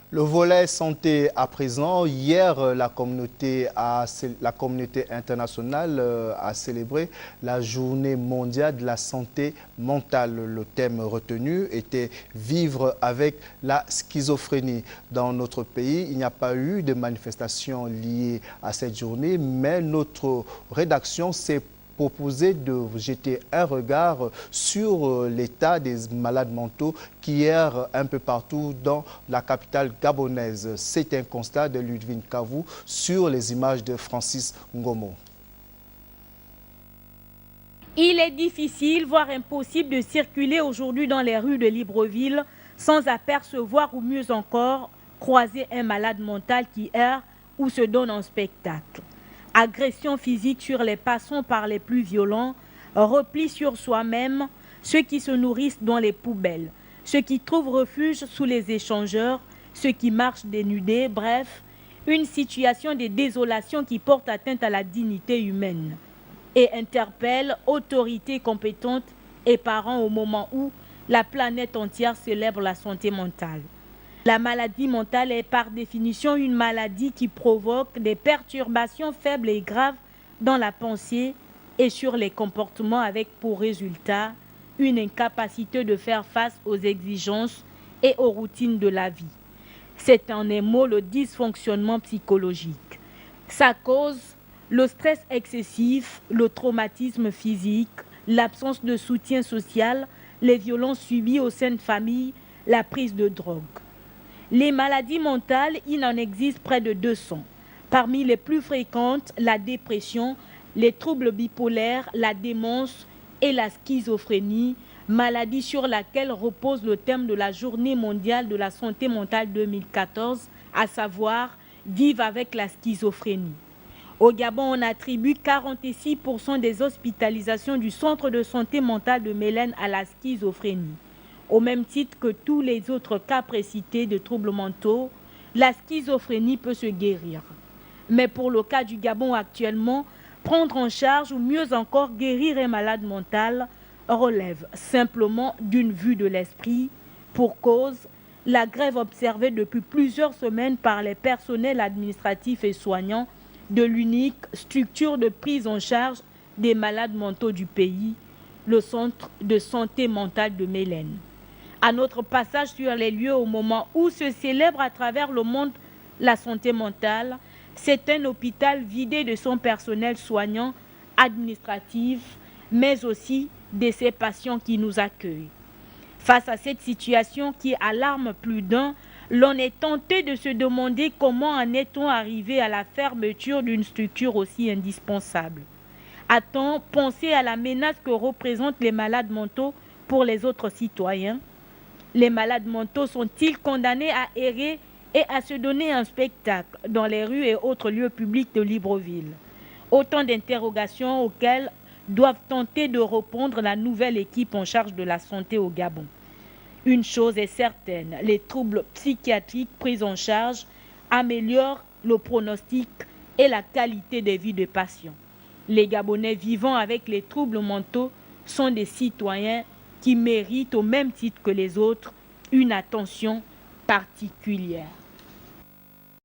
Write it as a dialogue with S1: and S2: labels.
S1: Le volet santé à présent. Hier, la communauté internationale a célébré la journée mondiale de la santé mentale. Le thème retenu était « Vivre avec la schizophrénie ». Dans notre pays, il n'y a pas eu de manifestations liées à cette journée, mais notre rédaction s'est proposé de jeter un regard sur l'état des malades mentaux qui errent un peu partout dans la capitale gabonaise. C'est un constat de Ludwig Kavou sur les images de Francis Ngomo.
S2: Il est difficile, voire impossible de circuler aujourd'hui dans les rues de Libreville sans apercevoir ou mieux encore croiser un malade mental qui erre ou se donne en spectacle. Agression physique sur les passants par les plus violents, repli sur soi-même, ceux qui se nourrissent dans les poubelles, ceux qui trouvent refuge sous les échangeurs, ceux qui marchent dénudés, bref, une situation de désolation qui porte atteinte à la dignité humaine et interpelle autorités compétentes et parents au moment où la planète entière célèbre la santé mentale. La maladie mentale est par définition une maladie qui provoque des perturbations faibles et graves dans la pensée et sur les comportements avec pour résultat une incapacité de faire face aux exigences et aux routines de la vie. C'est en un mot le dysfonctionnement psychologique. Sa cause, le stress excessif, le traumatisme physique, l'absence de soutien social, les violences subies au sein de famille, la prise de drogue. Les maladies mentales, il en existe près de 200. Parmi les plus fréquentes, la dépression, les troubles bipolaires, la démence et la schizophrénie, maladie sur laquelle repose le thème de la Journée mondiale de la santé mentale 2014, à savoir « Vivre avec la schizophrénie ». Au Gabon, on attribue 46% des hospitalisations du centre de santé mentale de Mélène à la schizophrénie. Au même titre que tous les autres cas précités de troubles mentaux, la schizophrénie peut se guérir. Mais pour le cas du Gabon actuellement, prendre en charge ou mieux encore guérir un malade mental relève simplement d'une vue de l'esprit. Pour cause, la grève observée depuis plusieurs semaines par les personnels administratifs et soignants de l'unique structure de prise en charge des malades mentaux du pays, le centre de santé mentale de Mélène. À notre passage sur les lieux au moment où se célèbre à travers le monde la santé mentale, c'est un hôpital vidé de son personnel soignant, administratif, mais aussi de ses patients qui nous accueillent. Face à cette situation qui alarme plus d'un, l'on est tenté de se demander comment en est-on arrivé à la fermeture d'une structure aussi indispensable. A-t-on pensé à la menace que représentent les malades mentaux pour les autres citoyens? Les malades mentaux sont-ils condamnés à errer et à se donner un spectacle dans les rues et autres lieux publics de Libreville? Autant d'interrogations auxquelles doivent tenter de répondre la nouvelle équipe en charge de la santé au Gabon. Une chose est certaine, les troubles psychiatriques pris en charge améliorent le pronostic et la qualité de vie des patients. Les Gabonais vivant avec les troubles mentaux sont des citoyens qui méritent au même titre que les autres une attention particulière.